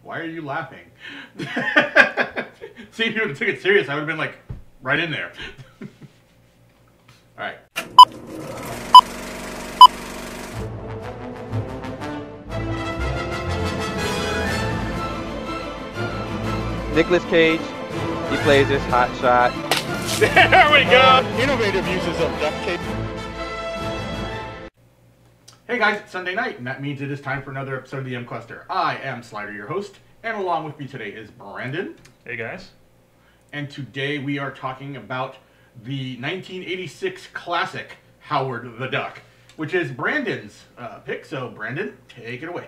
Why are you laughing? See, if you would have took it serious, I would have been like, right in there. Alright. Nicolas Cage, he plays this hot shot. There we go! Innovative uses of duct tape. Hey guys, it's Sunday night, and that means it is time for another episode of the M Cluster. I am Slider, your host, and along with me today is Brandon. Hey guys. And today we are talking about the 1986 classic, Howard the Duck, which is Brandon's pick. So Brandon, take it away.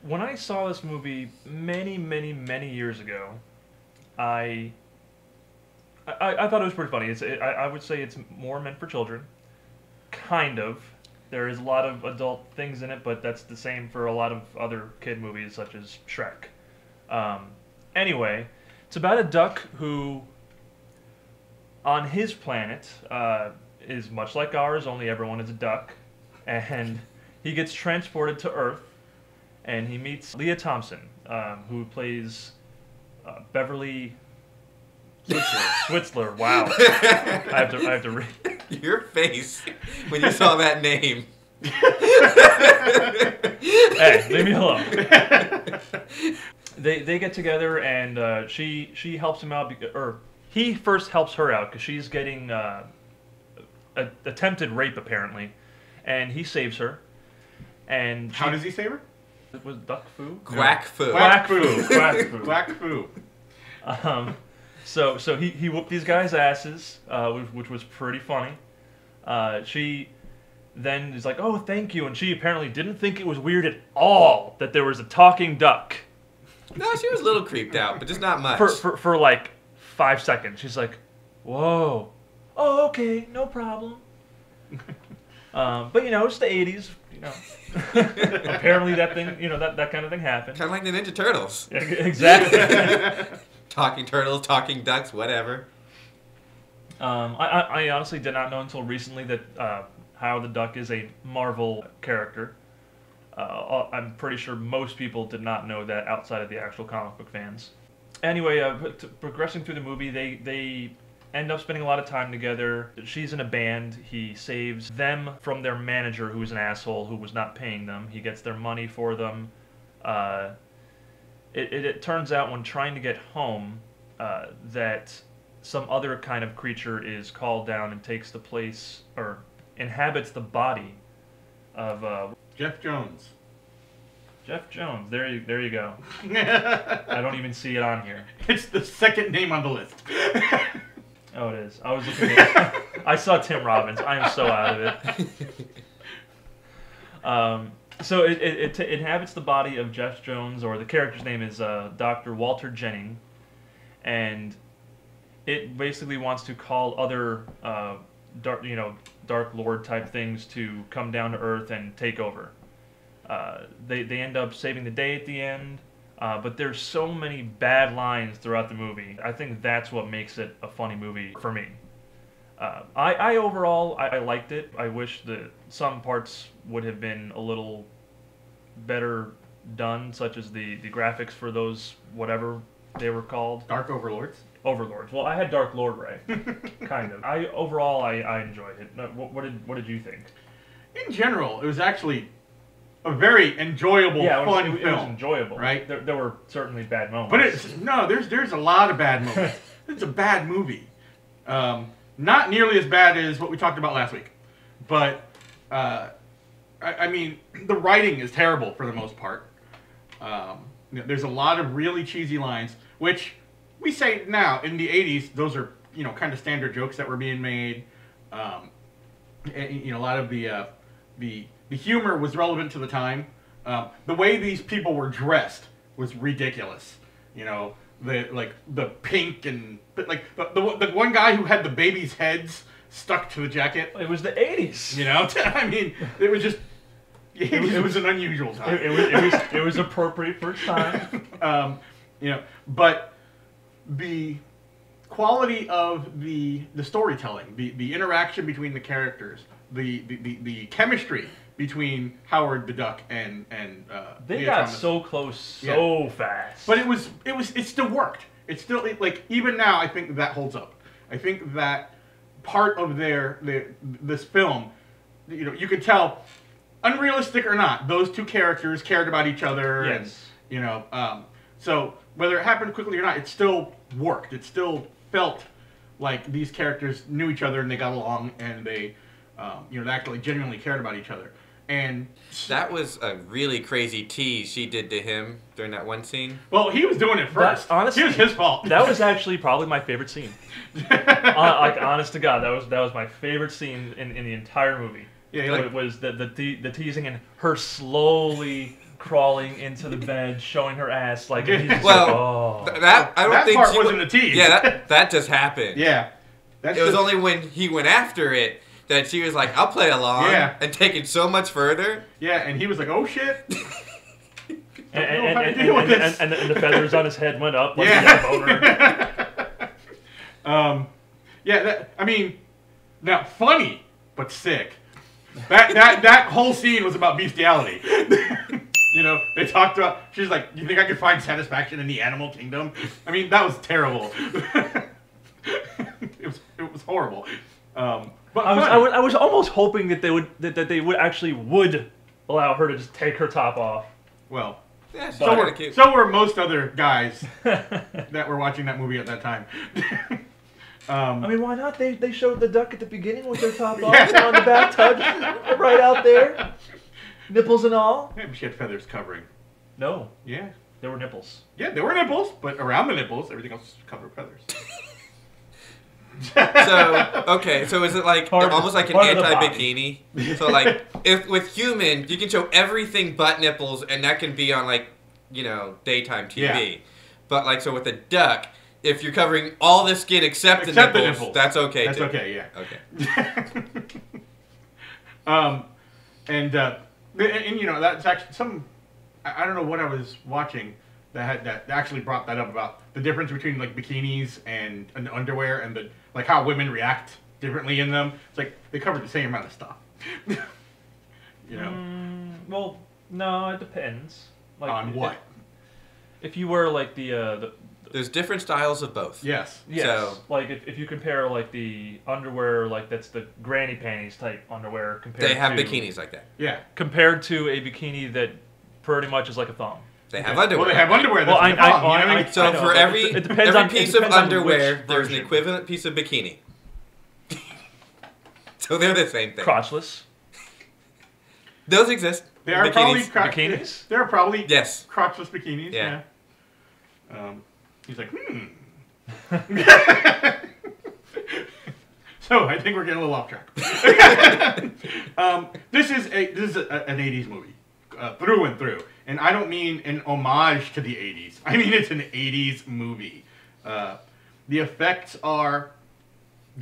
When I saw this movie many years ago, I thought it was pretty funny. I would say it's more meant for children. Kind of. There is a lot of adult things in it, but that's the same for a lot of other kid movies, such as Shrek. Anyway, it's about a duck who, on his planet, is much like ours, only everyone is a duck, and he gets transported to Earth, and he meets Leah Thompson, who plays Beverly Switzler. Wow, I have to read. Your face when you saw that name. Hey, leave me alone. They get together, and she helps him out, or he first helps her out because she's getting attempted rape apparently, and he saves her. And How does he save her? It was duck foo? Quack foo. Quack foo. Quack foo. Quack foo. So he whooped these guys' asses, which was pretty funny. She then is like, "Oh, thank you," and she apparently didn't think it was weird at all that there was a talking duck. No, she was a little creeped out, but just not much. For like 5 seconds, she's like, "Whoa, oh, okay, no problem." But you know, it's the '80s. You know, apparently that thing, you know, that kind of thing happened. Kind of like the Ninja Turtles. Yeah, exactly. Talking turtles, talking ducks, whatever. I honestly did not know until recently that Howard the Duck is a Marvel character. I'm pretty sure most people did not know that outside of the actual comic book fans. Anyway, progressing through the movie, they end up spending a lot of time together. She's in a band. He saves them from their manager, who was an asshole, who was not paying them. He gets their money for them. It turns out when trying to get home that some other kind of creature is called down and takes the place, or inhabits the body of Jeff Jones. Jeff Jones. There you go. I don't even see it on here. It's the second name on the list. Oh, it is. I was looking at I saw Tim Robbins. I am so out of it. So it inhabits the body of Jeff Jones, or the character's name is Dr. Walter Jennings, and it basically wants to call other Dark Lord type things to come down to Earth and take over. They end up saving the day at the end, but there's so many bad lines throughout the movie. I think that's what makes it a funny movie for me. I overall liked it. I wish that some parts would have been a little better done, such as the graphics for those, whatever they were called. Dark Overlords. Overlords. Well, I had Dark Lord right, kind of. Overall I enjoyed it. What did you think? In general, it was actually a very enjoyable, fun film. It was enjoyable. Right? There were certainly bad moments. But there's a lot of bad moments. It's a bad movie. Not nearly as bad as what we talked about last week, but I mean, the writing is terrible for the most part. There's a lot of really cheesy lines, which we say now in the '80s. Those are kind of standard jokes that were being made. A lot of the humor was relevant to the time. The way these people were dressed was ridiculous. The pink and the one guy who had the baby's heads stuck to the jacket. It was the '80s. I mean, it was just it was an unusual time. It was appropriate for its time. But the quality of the storytelling, the interaction between the characters, the chemistry between Howard the Duck and They Leah got Thomas. so close so fast. But it still worked. It still like even now I think that holds up. I think that part of this film, you know, you could tell, unrealistic or not, those two characters cared about each other, Yes. and you know, so whether it happened quickly or not, it still worked. It still felt like these characters knew each other and they got along and they, you know, they actually genuinely cared about each other. And That was a really crazy tease she did to him during that one scene. well, he was doing it first. honestly, it was his fault. That was actually probably my favorite scene. Like, honest to God, that was my favorite scene in the entire movie. Yeah, like, It was the teasing and her slowly crawling into the bed, showing her ass like. And he's just Well, like, oh. That I don't that think part she wasn't a tease. Yeah, that just happened. yeah. That's It was just- only when he went after it that she was like, "I'll play along," Yeah. and take it so much further. Yeah, and he was like, "Oh shit." And the feathers on his head went up like he Yeah. got a boner. Yeah. I mean, now funny but sick. That whole scene was about bestiality. You know, they talked about. She's like, "You think I could find satisfaction in the animal kingdom?" I mean, that was terrible. It was horrible. But I was almost hoping that they would actually allow her to just take her top off. well, Yeah, she's so kinda were, cute. so were most other guys that were watching that movie at that time. I mean, why not? They showed the duck at the beginning with their top off Yeah. and on the bathtub, right out there, nipples and all. Maybe she had feathers covering. No, Yeah. there were nipples. Yeah, there were nipples, but around the nipples, everything else was covered with feathers. So okay, so is it like Part of- almost like an part of the anti-bikini? So like, if with human, you can show everything but nipples, and that can be on like, you know, daytime TV. Yeah. But like, so with a duck, if you're covering all the skin except the nipples, that's okay. That's too. okay, yeah. Okay. And you know, that's actually I don't know what I was watching that actually brought that up about the difference between like bikinis and underwear and the like how women react differently in them. It's like they covered the same amount of stuff. You know, Well, no, it depends. Like, on what? If you wear like the There's different styles of both. Yes. yes, So- like if you compare like the underwear, like that's the granny panties type underwear compared They have to bikinis like that. Yeah. compared to a bikini that pretty much is like a thong. They have underwear. Well, they have underwear. That's Well, the problem, you know what I mean? So I know, for but every it depends on- it piece of depends on underwear, which there's an version. equivalent piece of bikini. So they're the same thing. Crotchless Those exist. They are Bikinis. probably bikinis. There are probably Yes. crotchless bikinis. Yeah. Yeah. He's like, So I think we're getting a little off track. This is an '80s movie, through and through, and I don't mean an homage to the '80s. I mean it's an '80s movie. The effects are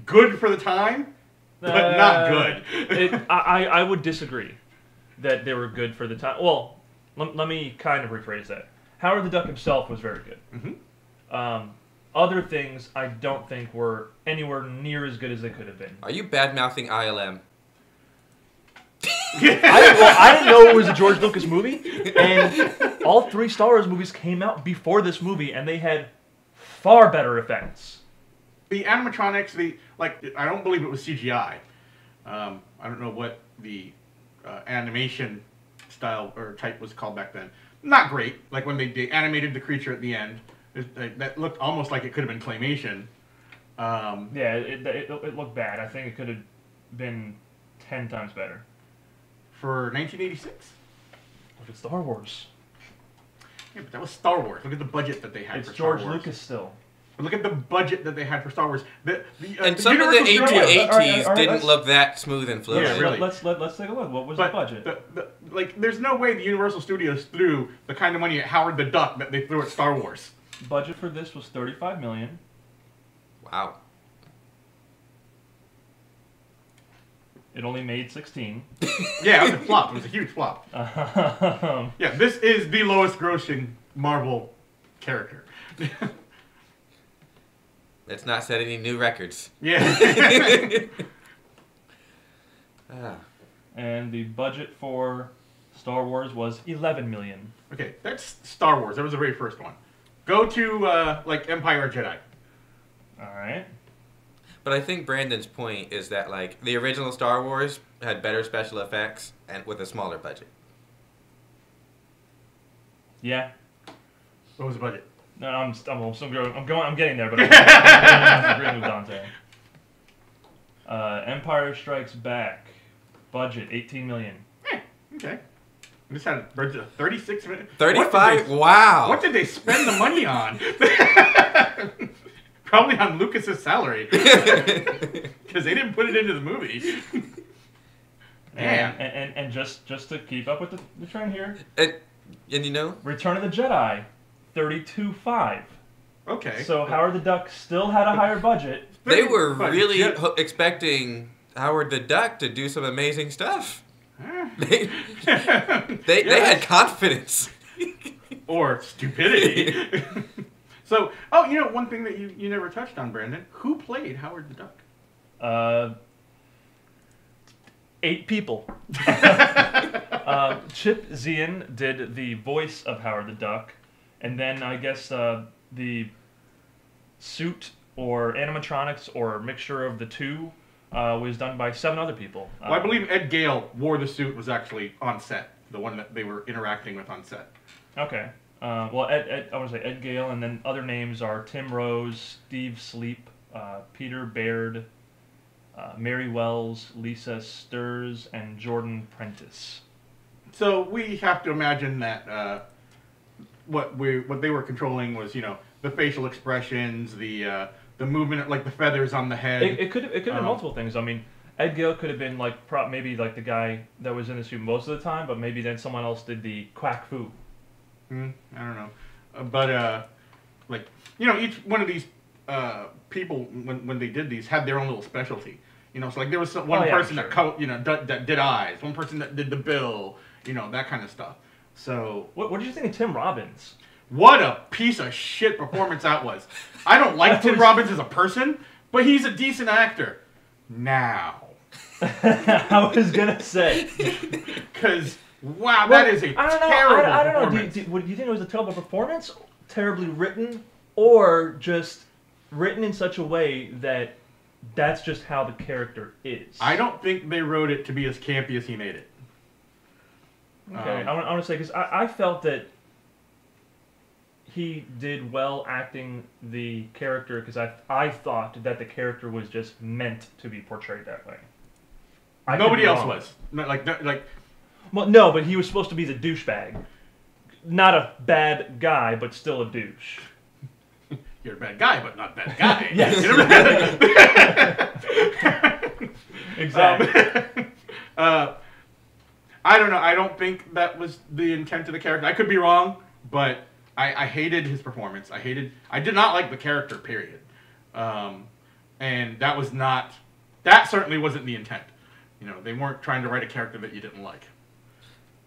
good for the time, but not good. I would disagree that they were good for the time. Well, let me kind of rephrase that. Howard the Duck himself was very good. Mhm. Other things I don't think were anywhere near as good as they could have been. Are you bad mouthing ILM? I didn't know it was a George Lucas movie, and all three Star Wars movies came out before this movie, and they had far better effects. The animatronics, I don't believe it was CGI. I don't know what the animation style or type was called back then. Not great. Like when they animated the creature at the end, that looked almost like it could have been claymation. Yeah, it looked bad. I think it could have been 10 times better. For 1986. Look at Star Wars. Yeah, but that was Star Wars. Look at the budget that they had It's for George Star Wars. Lucas still. But look at the budget that they had for Star Wars. And some of the Universal Studios- A280s All right, didn't let's- look that smooth and fluid. Yeah, really. Let's take a look. What was But the budget? there's no way the Universal Studios threw the kind of money at Howard the Duck that they threw at Star Wars. Budget for this was $35 million. Wow. It only made 16. Yeah, it was a flop. It was a huge flop. Um, Yeah, this is the lowest grossing Marvel character. Let's not set any new records. Yeah. Ah. And the budget for Star Wars was $11 million. Okay, that's Star Wars. That was the very first one. Go to like Empire or Jedi. All right. But I think Brandon's point is that like the original Star Wars had better special effects and with a smaller budget. Yeah. What was the budget? No, I'm getting there, but I'm agreeing with Dante. Empire Strikes Back, budget $18 million. Okay. This had a 36 minutes. 35? Wow. What did they spend the money on? Probably on Lucas's salary. Because they didn't put it into the movie. Man. And just to keep up with the trend here, And you know? Return of the Jedi, $32.5. Okay. So Howard the Duck still had a higher budget. They were But really yeah. Expecting Howard the Duck to do some amazing stuff. Huh. They had confidence. Or stupidity. So, one thing that you never touched on, Brandon. Who played Howard the Duck? 8 people. Chip Zien did the voice of Howard the Duck, and then I guess the suit or animatronics or mixture of the two was done by 7 other people. Well, I believe Ed Gale wore the suit, was actually on set. The one that they were interacting with on set. Okay. Well, I want to say Ed Gale, and then other names are Tim Rose, Steve Sleep, Peter Baird, Mary Wells, Lisa Stirs, and Jordan Prentice. So we have to imagine that what they were controlling was, the facial expressions, the movement, like the feathers on the head. It could have been multiple things. I mean, Ed Gale could have been like maybe like the guy that was in the suit most of the time, but maybe then someone else did the quack foo. I don't know, but each one of these people when they did these had their own little specialty. So like there was one person sure. that did eyes, one person that did the bill, that kind of stuff. So What did you think of Tim Robbins? what a piece of shit performance that was. I don't like Tim Robbins as a person, but he's a decent actor. Now. I was gonna say. Because, wow, that is a terrible I don't know. performance. Do you think it was a terrible performance, terribly written, or just written in such a way that that's just how the character is? I don't think they wrote it to be as campy as he made it. Okay, I want to say, because I felt that he did well acting the character, because I thought that the character was just meant to be portrayed that way. I could Nobody be else wrong. was. Like, Well, no, but he was supposed to be the douchebag. Not a bad guy, but still a douche. you're a bad guy, but not a bad guy. Yes. Exactly. I don't know. I don't think that was the intent of the character. I could be wrong, but I hated his performance. I did not like the character, period. And that certainly wasn't the intent. They weren't trying to write a character that you didn't like.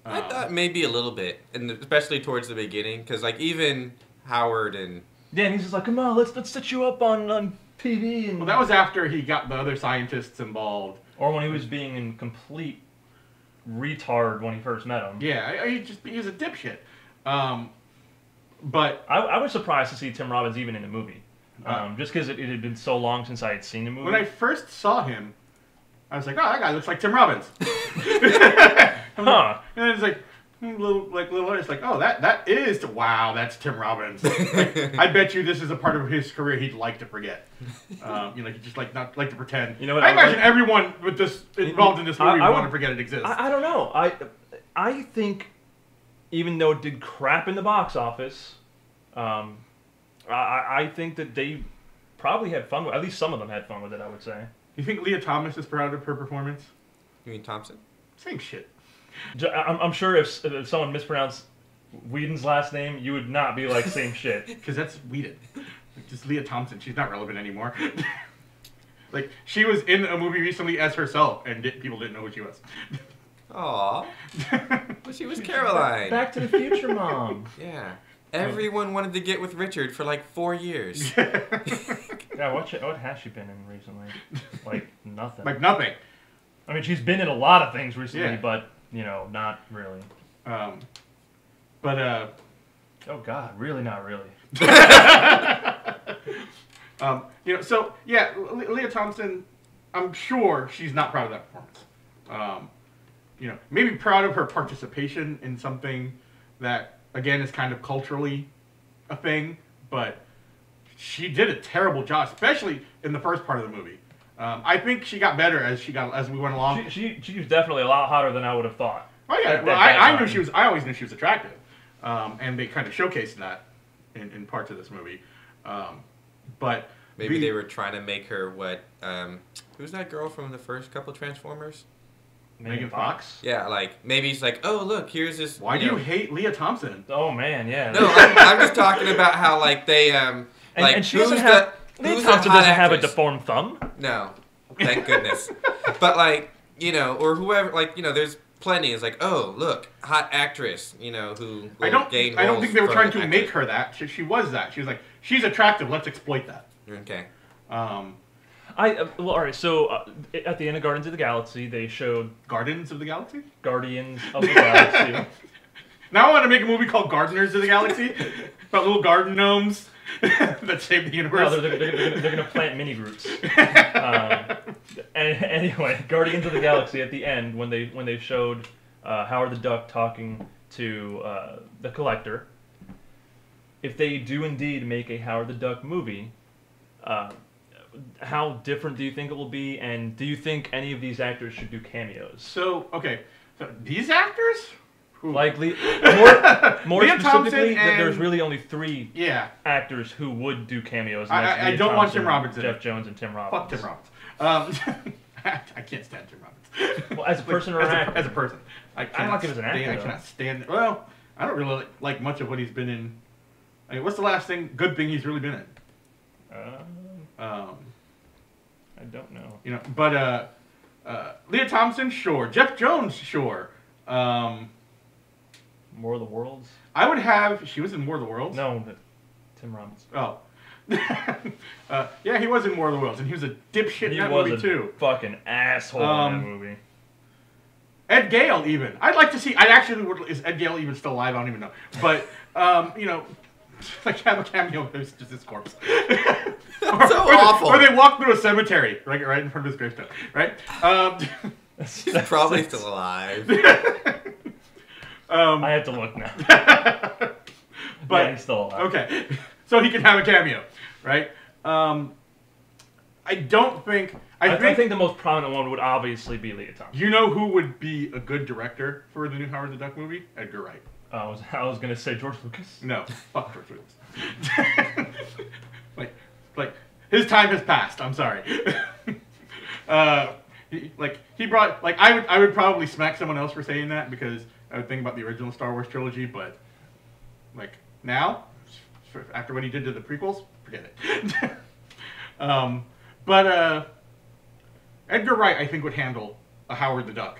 I thought maybe a little bit, and especially towards the beginning, because like even Howard and Yeah, and he's just like, come on, let's set you up on TV. And Well, that was after he got the other scientists involved. or when he was being in complete retard when he first met him. Yeah, he was a dipshit. But I was surprised to see Tim Robbins even in the movie. Just because it had been so long since I had seen the movie. when I first saw him, I was like, oh, that guy looks like Tim Robbins. Huh. And it's like, little artist, like, oh, that is, wow, that's Tim Robbins. Like, I bet you this is a part of his career he'd like to forget. He'd just not like to pretend. You know what, I imagine everyone with this involved in this movie I would want would- to forget it exists. I don't know. I think even though it did crap in the box office, I think that they probably had fun with it. At least some of them had fun with it, I would say. You think Leah Thomas is proud of her performance? you mean Thompson? Same shit. I'm sure if someone mispronounced Whedon's last name, you would not be like, same shit. Because that's Whedon. Just Leah Thompson. She's not relevant anymore. Like, she was in a movie recently as herself, and people didn't know who she was. Aw. Well, she was Caroline. Back to the Future Mom. Yeah. Everyone wanted to get with Richard for like 4 years. Yeah, what has she been in recently? Like, nothing. Like, nothing. I mean, she's been in a lot of things recently, Yeah. but not really. But Oh God, really not really. so yeah, Leah Thompson, I'm sure she's not proud of that performance. Maybe proud of her participation in something that, again, is kind of culturally a thing, but she did a terrible job, especially in the first part of the movie. I think she got better as we went along. She was definitely a lot hotter than I would have thought. Oh yeah, well, I knew she was. I always knew she was attractive, and they kind of showcased that in parts of this movie. But maybe they were trying to make her what? Who's that girl from the first couple Transformers? Megan Fox. Yeah, like maybe it's like, oh look, here's this. Why do you hate Leah Thompson? Oh man, yeah. No, I'm just talking about how like they like and she who's doesn't have. Leah who's Thompson the hot doesn't have a actress? deformed thumb. No, thank goodness. But like or whoever, like there's plenty. It's like, oh look, hot actress, who I don't think they were trying to make her that. She was that. She was like, she's attractive. Let's exploit that. Okay. All right. So at the end of Guardians of the Galaxy, they showed Gardens of the Galaxy. Guardians of the Galaxy. Now I want to make a movie called Gardeners of the Galaxy about little garden gnomes that save the universe. No, they're going to plant mini Groots. And anyway, Guardians of the Galaxy at the end when they showed Howard the Duck talking to the Collector. If they do indeed make a Howard the Duck movie, how different do you think it will be? And do you think any of these actors should do cameos? So these actors. Like more Leah Thompson specifically, and there's really only 3 yeah actors who would do cameos. And I Leah don't want Thompson, Tim Robbins in Jeff it. Jones, and Tim Robbins. Fuck Tim Robbins. I can't stand Tim Robbins. Well, as a person or an actor? As a person, I like him as an actor, I cannot stand. Well, I don't really like much of what he's been in. I mean, what's the last good thing he's really been in? I don't know. But Leah Thompson, sure. Jeff Jones, sure. More of the Worlds? I would have. She was in War of the Worlds. No, Tim Robbins. Oh. Yeah, he was in War of the Worlds, and he was a dipshit in that movie too. Fucking asshole in that movie. Ed Gale, even. I'd like to see. I actually would. Is Ed Gale even still alive? I don't even know. But like have a cameo. There's just his corpse. That's so awful. Or they walk through a cemetery, right in front of his gravestone, right? She's probably still alive. I have to look now. But yeah, he's still alive. Okay, so he can have a cameo, right? I don't think. I think the most prominent one would obviously be Leah Thompson. You know who would be a good director for the new Howard the Duck movie? Edgar Wright. I was gonna say George Lucas. No, fuck George Lucas. like his time has passed. I'm sorry. He brought I would probably smack someone else for saying that because I would think about the original Star Wars trilogy, but now after what he did to the prequels, forget it. But Edgar Wright I think would handle a Howard the Duck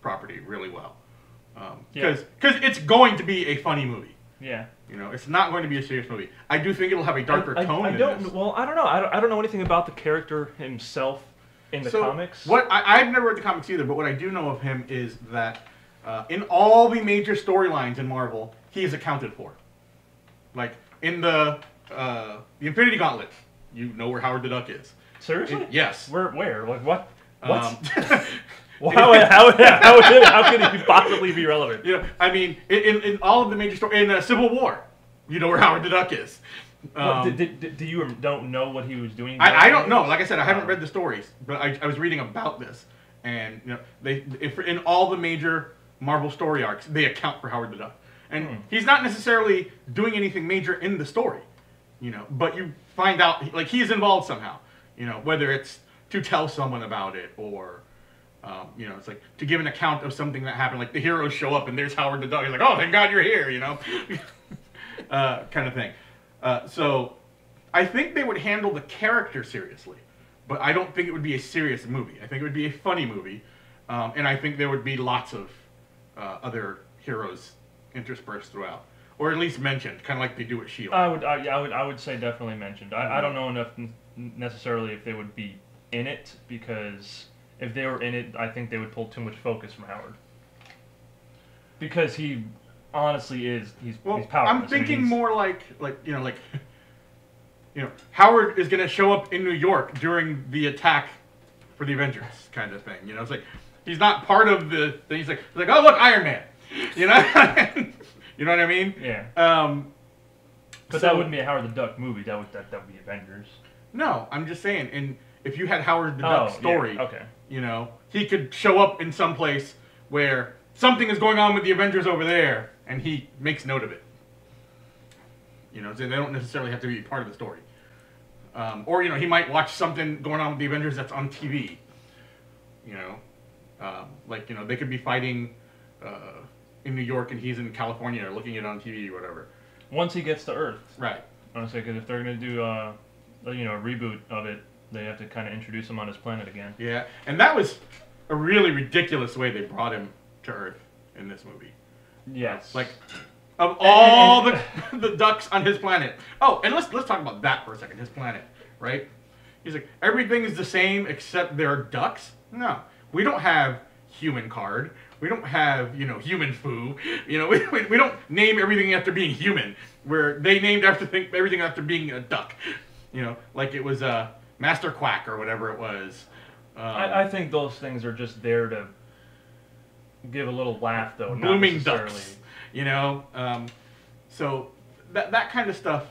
property really well because it's going to be a funny movie. Yeah. It's not going to be a serious movie. I do think it'll have a darker tone. I don't know. I don't know anything about the character himself in the comics. I've never read the comics either, but what I do know of him is that in all the major storylines in Marvel, he is accounted for. Like in the Infinity Gauntlet, you know where Howard the Duck is. Seriously? Yes. Where? Like what? What? How could he possibly be relevant? I mean, in all of the major stories, in Civil War, you know where Howard the Duck is. Do you don't know what he was doing? I don't know. Like I said, I haven't read the stories, but I was reading about this, and in all the major Marvel story arcs, they account for Howard the Duck, and he's not necessarily doing anything major in the story, but you find out he's involved somehow, whether it's to tell someone about it or. It's like to give an account of something that happened. Like the heroes show up and there's Howard the Duck. He's like, "Oh, thank God you're here," kind of thing. So I think they would handle the character seriously, but I don't think it would be a serious movie. I think it would be a funny movie, and I think there would be lots of other heroes interspersed throughout, or at least mentioned, kind of like they do with S.H.I.E.L.D. I would say definitely mentioned. I don't know enough necessarily if they would be in it because if they were in it, I think they would pull too much focus from Howard. Because he honestly is, he's powerless. I'm thinking more like Howard is gonna show up in New York during the attack for the Avengers, kind of thing. It's like he's not part of the thing. He's like, oh look, Iron Man. You know what I mean? Yeah. But So, that wouldn't be a Howard the Duck movie. That would be Avengers. No, I'm just saying. And if you had Howard the Duck story, yeah, okay. He could show up in some place where something is going on with the Avengers over there, and he makes note of it. So they don't necessarily have to be part of the story. Or he might watch something going on with the Avengers that's on TV. They could be fighting in New York and he's in California or looking at it on TV or whatever. Once he gets to Earth. Right. Honestly, because if they're going to do a reboot of it, they have to kind of introduce him on his planet again. Yeah, and that was a really ridiculous way they brought him to Earth in this movie. Yes. Like, of all the ducks on his planet. Oh, and let's talk about that for a second, his planet, right? He's like, everything is the same except there are ducks? No. We don't have human card. We don't have, human foo. We don't name everything after being human. Where they named everything after being a duck. Like it was Master Quack or whatever it was. I think those things are just there to give a little laugh, though. Blooming not ducks. So that kind of stuff,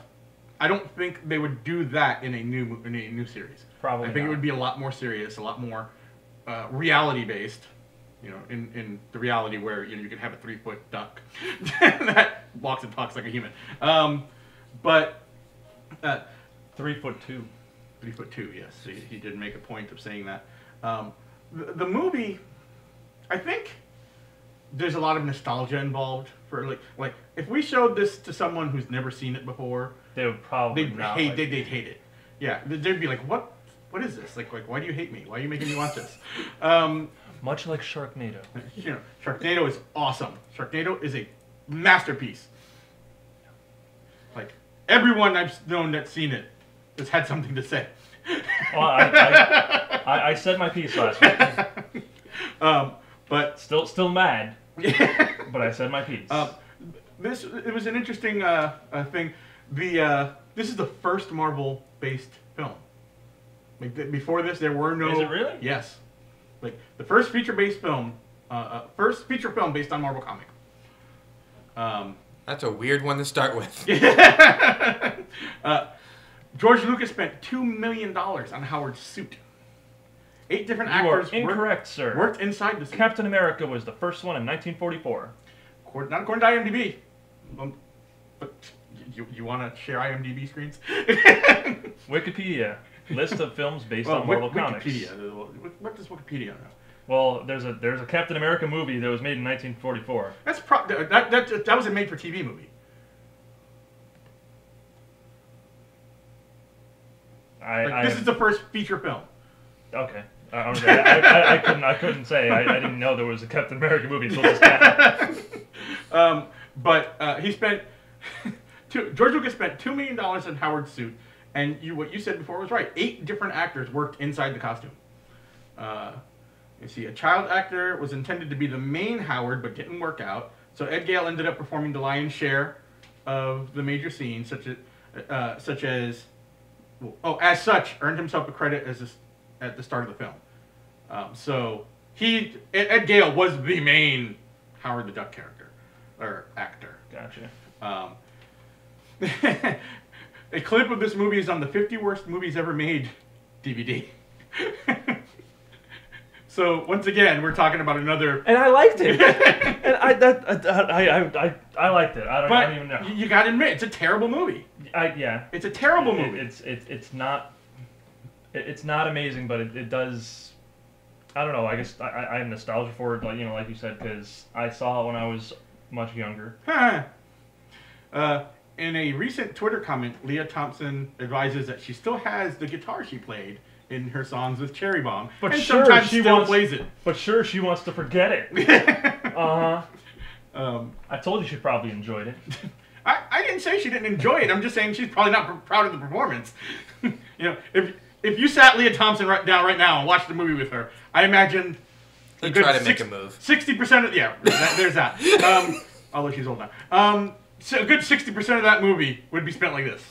I don't think they would do that in a new series. Probably I think not. it would be a lot more serious, a lot more reality based. In the reality where you can have a 3-foot duck that walks and talks like a human. 3'2". 3'2", yes, he did make a point of saying that. The movie, I think, there's a lot of nostalgia involved for like if we showed this to someone who's never seen it before, They would probably they'd not. hate it. Yeah, they'd be like, what is this? Like why do you hate me? Why are you making me watch this? Much like Sharknado. Sharknado is awesome. Sharknado is a masterpiece. Like everyone I've known that's seen it has had something to say. Well, I said my piece last week. But Still mad. But I said my piece. It was an interesting thing. This is the first Marvel-based film. Before this, there were no. Is it really? Yes. Like the first feature-based film, first feature film based on Marvel comic. That's a weird one to start with. George Lucas spent $2 million on Howard's suit. 8 different You are actors incorrect, sir. worked inside the suit. Captain America was the first one in 1944. Not according to IMDb. But you want to share IMDb screens? Wikipedia. List of films based on Marvel Comics. Wikipedia. What does Wikipedia know? Well, there's a Captain America movie that was made in 1944. That was a made-for-TV movie. This is the first feature film. Okay. I couldn't say. I didn't know there was a Captain America movie until this time. But he spent George Lucas spent $2 million on Howard's suit, and what you said before was right. 8 different actors worked inside the costume. You see, a child actor was intended to be the main Howard, but didn't work out. So Ed Gale ended up performing the lion's share of the major scenes, as such, earned himself a credit at the start of the film. So Ed Gale was the main Howard the Duck character or actor. Gotcha. A clip of this movie is on the 50 Worst Movies Ever Made DVD. So once again, we're talking about another. And I liked it. And I liked it. I don't even know. You gotta admit, it's a terrible movie. Yeah. It's a terrible movie. It's not amazing, but it does. I don't know. I guess I have nostalgia for it, like you said, because I saw it when I was much younger. In a recent Twitter comment, Leah Thompson advises that she still has the guitar she played in her songs with Cherry Bomb, but and sure, sometimes she still plays it. But sure, she wants to forget it. I told you she probably enjoyed it. I didn't say she didn't enjoy it. I'm just saying she's probably not proud of the performance. If you sat Leah Thompson down right now and watched the movie with her, I imagine. He tried to make a move. 60% of there's that. Although she's old now. So a good 60% of that movie would be spent like this.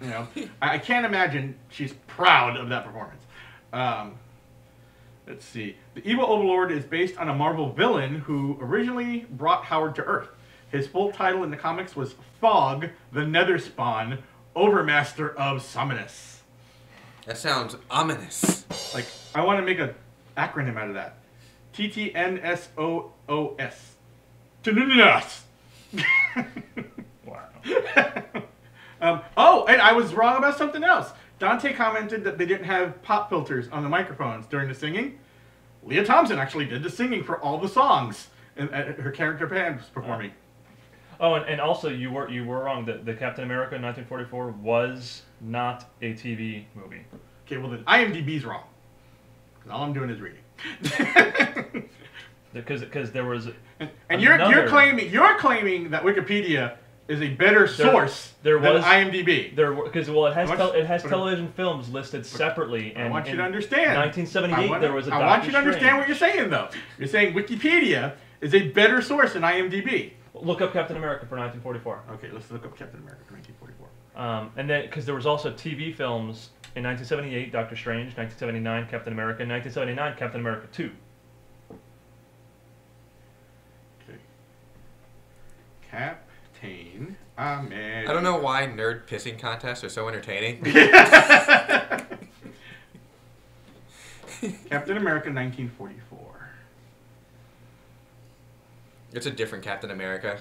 You know, I can't imagine she's proud of that performance. Let's see. The Evil Overlord is based on a Marvel villain who originally brought Howard to Earth. His full title in the comics was Fog, the Netherspawn, Overmaster of Summonus. That sounds ominous. Like, I want to make an acronym out of that. TTNSOOS. Tnunas. Wow. Oh, and I was wrong about something else. Dante commented that they didn't have pop filters on the microphones during the singing. Leah Thompson actually did the singing for all the songs her character Pam was performing. Oh, and also you were wrong. The Captain America 1944 was not a TV movie. Okay, well then IMDb's wrong. Because all I'm doing is reading. Because there was. And you're claiming that Wikipedia is a better source than IMDb. It has television films listed separately. And I want you to understand. 1978, there was a Doctor I want you to Strange. understand what you're saying, though. You're saying Wikipedia is a better source than IMDb. Look up Captain America for 1944. Okay, let's look up Captain America for 1944. And then, because there was also TV films in 1978, Doctor Strange, 1979, Captain America, 1979, Captain America 2. Okay. Captain America. I don't know why nerd pissing contests are so entertaining. Captain America 1944. It's a different Captain America.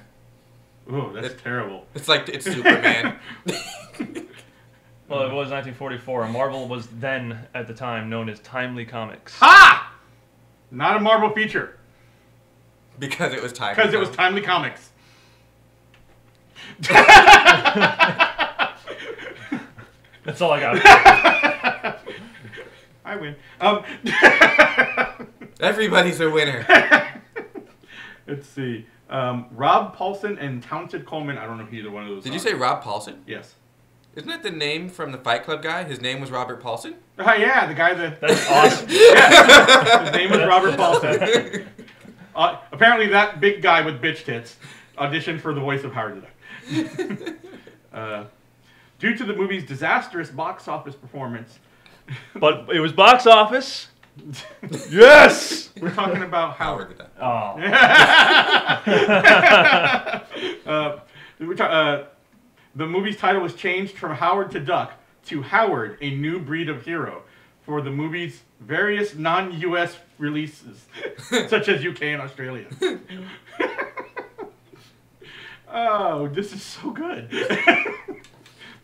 Oh, that's terrible. It's like it's Superman. Well, it was 1944. And Marvel was then, at the time, known as Timely Comics. Ha! Not a Marvel feature. Because it was Timely. Because it was Timely Comics. That's all I got. I win. Everybody's a winner. Let's see. Rob Paulson and Townsend Coleman. I don't know if either one of those. Did you say Rob Paulson? Yes. Isn't that the name from the Fight Club guy? His name was Robert Paulson? Oh, yeah, the guy that... That's awesome. Yeah. His name was Robert Paulson. Apparently that big guy with bitch tits auditioned for the voice of Howard the Duck. Due to the movie's disastrous box office performance... But it was box office. Yes! We're talking about Howard the Duck. Oh. The movie's title was changed from Howard to Duck to Howard, a New Breed of Hero, for the movie's various non-U.S. releases, such as UK and Australia. Oh, this is so good.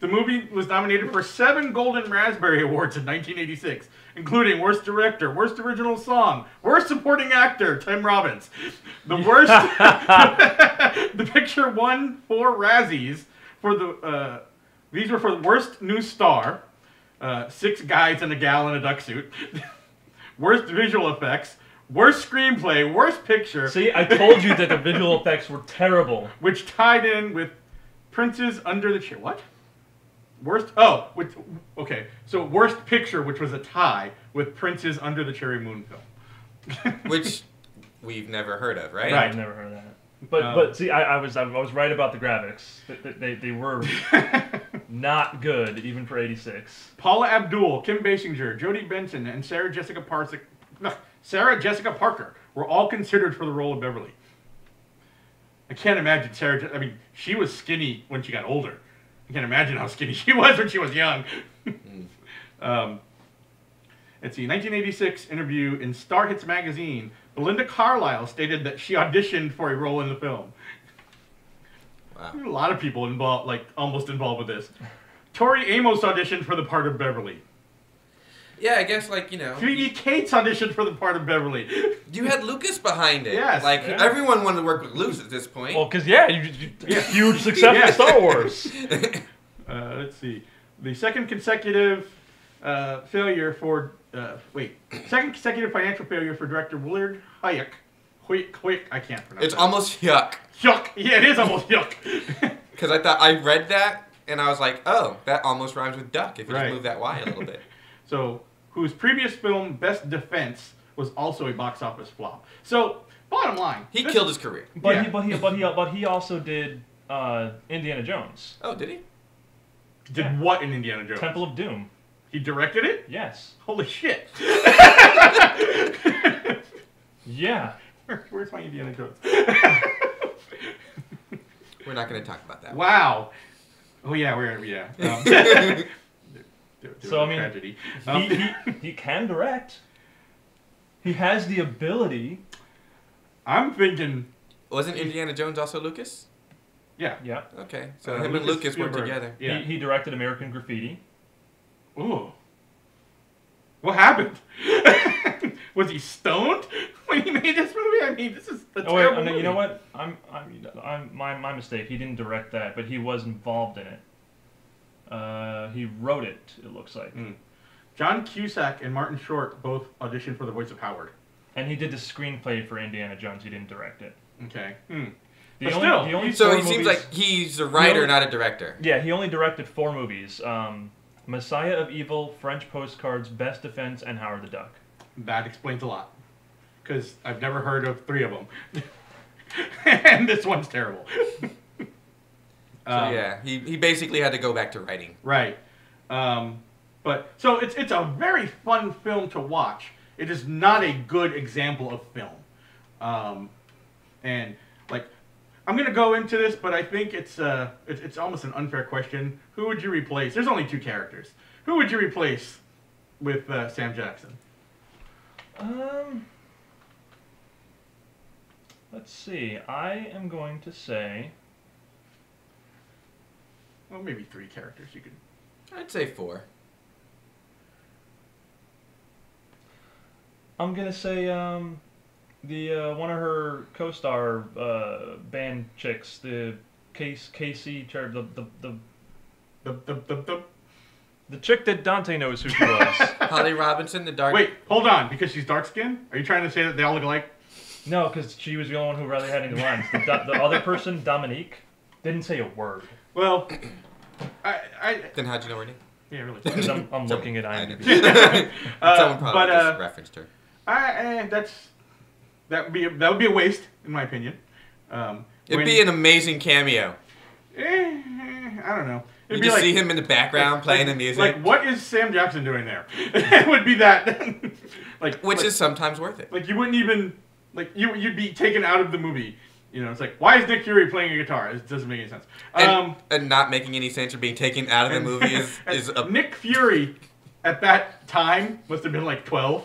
The movie was nominated for 7 Golden Raspberry Awards in 1986, including Worst Director, Worst Original Song, Worst Supporting Actor, Tim Robbins. The worst... The picture won 4 Razzies for the... these were for the Worst New Star, 6 guys and a gal in a duck suit, Worst Visual Effects, Worst Screenplay, Worst Picture... See, I told you that the visual effects were terrible. Which tied in with Prince's Under the Chair... What? Okay. So Worst Picture, which was a tie with Prince's Under the Cherry Moon film. Which we've never heard of, right? Right. I've never heard of that. But see, I was right about the graphics. They were not good, even for 86. Paula Abdul, Kim Basinger, Jodie Benson, and Sarah Jessica Parker were all considered for the role of Beverly. I can't imagine Sarah... I mean, she was skinny when she got older. I can't imagine how skinny she was when she was young. Let's see, 1986 interview in Star Hits magazine, Belinda Carlisle stated that she auditioned for a role in the film. Wow. There are a lot of people involved, like almost involved with this. Tori Amos auditioned for the part of Beverly. Yeah, I guess, like, you know... Phoebe Cates auditioned for the part of Beverly. You had Lucas behind it. Yes. Like, Yeah. everyone wanted to work with Lucas at this point. Well, because, yeah, huge success with Star Wars. Let's see. The second consecutive failure for... second consecutive financial failure for director Willard Huyck. Huyck, I can't pronounce It's that. almost yuck. Yuck! Yeah, it is almost yuck. Because I read that, and I was like, oh, that almost rhymes with duck if you Right. just move that Y a little bit. So, whose previous film Best Defense was also a box office flop. So, bottom line, He killed his career. But Yeah. but he also did Indiana Jones, Oh, did he? did Yeah. what in Indiana Jones? Temple of Doom. He directed it? Yes. Holy shit! Yeah. Where's my Indiana Jones? We're not going to talk about that. Wow. Oh yeah, there So, was I mean, tragedy. He can direct. He has the ability. I'm thinking, Wasn't Indiana Jones also Lucas? yeah. Yeah. Okay, so Uh, him and Lucas Lucas work Spielberg. together. Yeah. He directed American Graffiti. Ooh. What happened? Was he stoned when he made this movie? I mean, this is a Oh wait, terrible no, movie. you know what? I'm my mistake. He didn't direct that, but he was involved in it. He wrote it. It looks like, John Cusack and Martin Short both auditioned for the voice of Howard. and he did the screenplay for Indiana Jones. He didn't direct it. Okay. The But only, still, the only So four he seems movies- like he's a writer, only- not a director. Yeah, he only directed 4 movies: Messiah of Evil, French Postcards, Best Defense, and Howard the Duck. That explains a lot. Because I've never heard of 3 of them. And this one's terrible. So yeah, he basically had to go back to writing. Right. But so it's a very fun film to watch. It is not a good example of film. And like I'm gonna go into this, but I think it's almost an unfair question. Who would you replace? There's only 2 characters. Who would you replace with Sam Jackson? Let's see. I am going to say. Well, maybe 3 characters you could. I'd say 4. I'm gonna say the one of her co-star band chicks, the Casey, the chick that Dante knows who she was. Holly Robinson, the dark. Wait, hold on. Because she's dark skinned? Are you trying to say that they all look alike? No, because she was the only one who really had any lines. The other person, Dominique, didn't say a word. Well, Then how'd you know her name? yeah, really. Because I'm looking at IMDb. Someone probably but, just referenced her. That would be a waste, in my opinion. It'd be an amazing cameo. I don't know. You It'd be just like, see him in the background playing the music, Like, what is Sam Jackson doing there? It would be that. which is sometimes worth it. like you wouldn't even you'd be taken out of the movie. You know, it's like, why is Nick Fury playing a guitar? It doesn't make any sense. And not making any sense or being taken out of the movie is a Nick Fury at that time must have been like 12.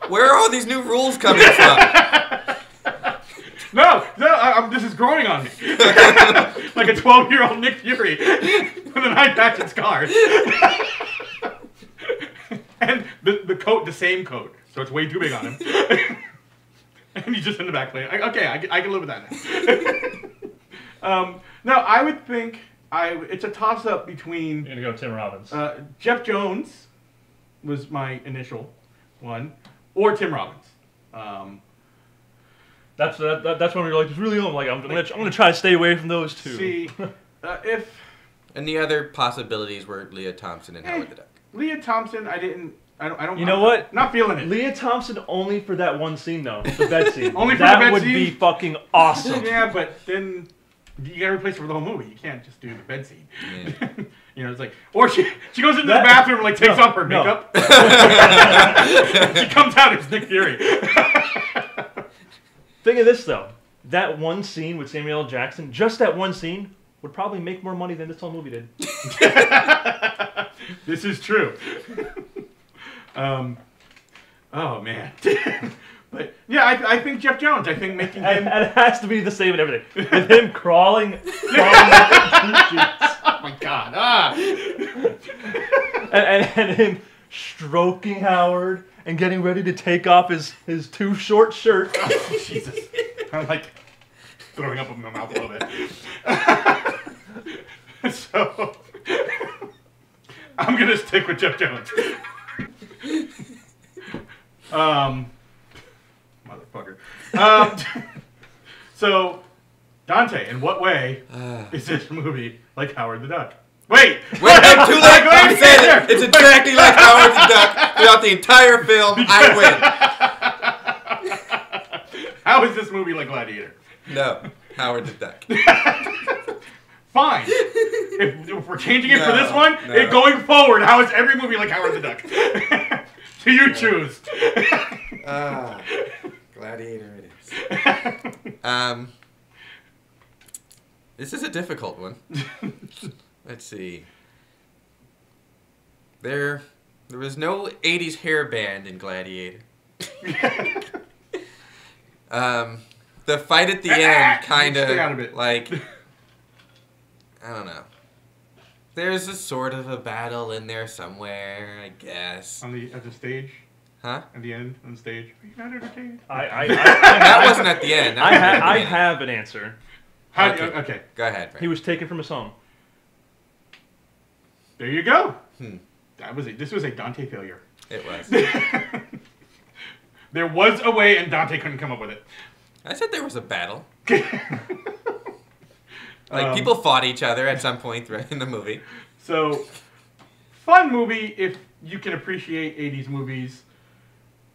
Where are all these new rules coming from? No, this is growing on me. Like a 12-year-old Nick Fury with an eye patch and scars. And the coat, the same coat, so it's way too big on him. And he's just in the back playing. Okay, I can live with that now. No, I would think it's a toss-up between You're gonna go Tim Robbins. Jeff Jones was my initial one, or Tim Robbins. That's when we were like, it's really I'm like, I'm gonna try to stay away from those 2. See, if And the other possibilities were Leah Thompson and Howard the Duck. Leah Thompson, I don't. You know what? Not feeling it. Leah Thompson only for that one scene though, the bed scene. Only for that the bed would scene? be fucking awesome. Yeah, but then you gotta replace her for the whole movie. You can't just do the bed scene. Yeah. You know, it's like, or she goes into That- the bathroom and like takes no, off her no. makeup. She comes out as Nick Fury. Think of this though, that one scene with Samuel L. Jackson, just that one scene would probably make more money than this whole movie did. This is true. Oh man. But yeah, I think Jeff Jones. I think making And, him. and it has to be the same and everything. With him crawling up the sheets. Oh my God. And him stroking Howard and getting ready to take off his too short shirt. Oh, Jesus. I'm like throwing up in my mouth a little bit. So I'm gonna stick with Jeff Jones. Motherfucker. So Dante, in what way is this movie like Howard the Duck? Wait, Wait, I'm too late. Gladiator! I'm saying it. It's exactly like Howard the Duck throughout the entire film. I How is this movie like Gladiator? win. No, Howard the Duck. Fine. If we're changing it for No, this one, no. going forward, how is every movie like Howard the Duck? So you choose. Gladiator it is. This is a difficult one. Let's see. There was no 80s hair band in Gladiator. The fight at the end kind Stay out of of it. like, I don't know. There's a sort of a battle in there somewhere, I guess. At the stage, Huh? at the end, on the stage. Are you not entertained? That wasn't at the end. That was at the I beginning. have an answer. Okay. Go ahead, Frank. He was taken from a song. There you go. Hmm. This was a Dante failure. It was. There was a way, and Dante couldn't come up with it. I said there was a battle. Like, people fought each other at some point in the movie. So, fun movie if you can appreciate 80s movies.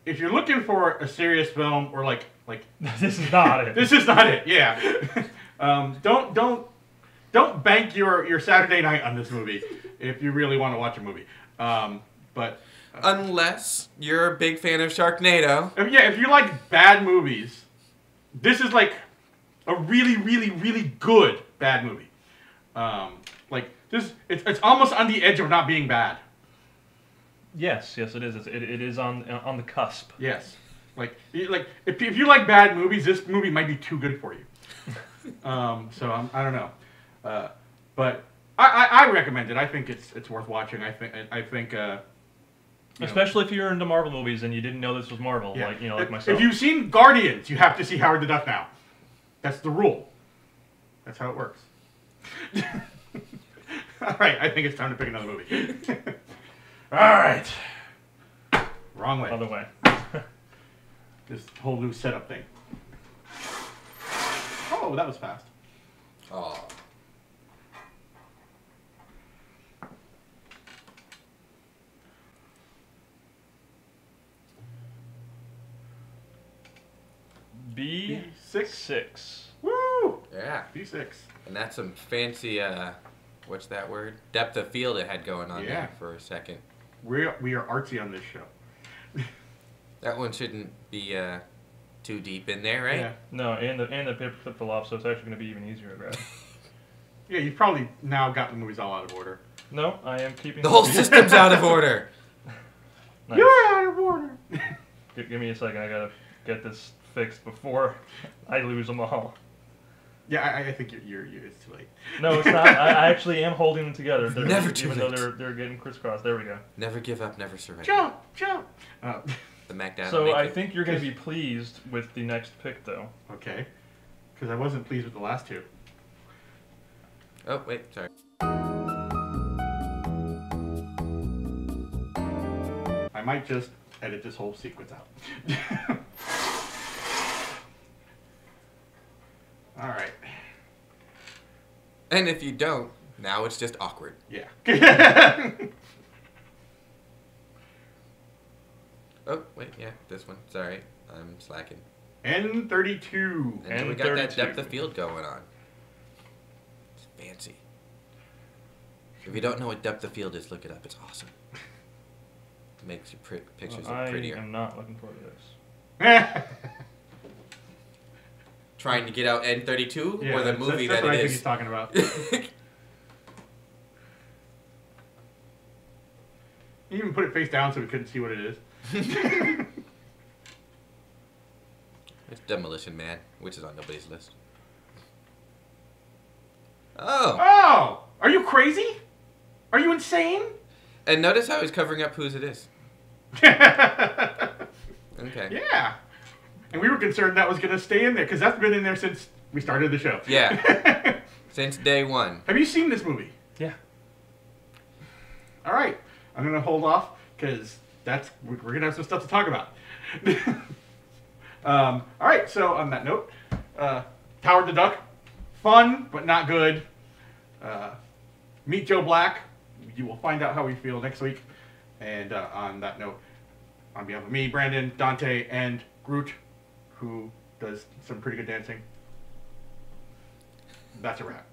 If you're looking for a serious film, or like This is not it. this is not it. Yeah. Don't bank your Saturday night on this movie if you really want to watch a movie. But Unless you're a big fan of Sharknado. if you like bad movies, this is like a really, really, really good bad movie. Like this, it's almost on the edge of not being bad. Yes, it is. It is on the cusp. Yes. Like if you like bad movies, this movie might be too good for you. So I don't know, but I recommend it. I think it's worth watching. I think. Especially if you're into Marvel movies and you didn't know this was Marvel, Yeah. like myself. If you've seen Guardians, you have to see Howard the Duck now. That's the rule. That's how it works. All right, I think it's time to pick another movie. All right. Wrong way. Other way. This whole new setup thing. Oh, that was fast. Oh. B6. Woo! Yeah. B6. And that's some fancy, what's that word? Depth of field it had going on Yeah. there for a second. We are artsy on this show. That one shouldn't be too deep in there, right? Yeah. No, and the paperclip fell off, so it's actually going to be even easier to grab. Yeah, you've probably now got the movies all out of order. No, I am keeping The whole system's out of order. Nice. You're out of order. Give me a second. I gotta get this fixed before I lose them all. Yeah, I think you're it's too late. No, it's not. I actually am holding them together. They're, Never too even late. though they're getting crisscrossed. There we go. Never give up, never surrender. Jump. The MacDown. So make I it. think you're going to be pleased with the next pick, though. Okay. Because I wasn't pleased with the last two. Oh, wait, sorry. I might just edit this whole sequence out. All right. And if you don't, now it's just awkward. Yeah. Oh, wait, yeah, this one. Sorry, I'm slacking. N32. And then we got that N32. depth of field going on. It's fancy. If you don't know what depth of field is, look it up. It's awesome. It makes your pictures look I prettier. am not looking forward to this. Trying to get out N32 or the movie that's that what I it think is. he's talking about. He even put it face down so we couldn't see what it is. It's Demolition Man, which is on nobody's list. Oh! Oh! Are you crazy? Are you insane? And notice how he's covering up whose it is. Yeah. Okay. And we were concerned that was going to stay in there because that's been in there since we started the show. Yeah. Since day one. Have you seen this movie? Yeah. All right. I'm going to hold off because we're going to have some stuff to talk about. All right. So on that note, Howard the Duck, fun but not good. Meet Joe Black. You will find out how we feel next week. And on that note, on behalf of me, Brandon, Dante, and Groot, who does some pretty good dancing, that's a wrap.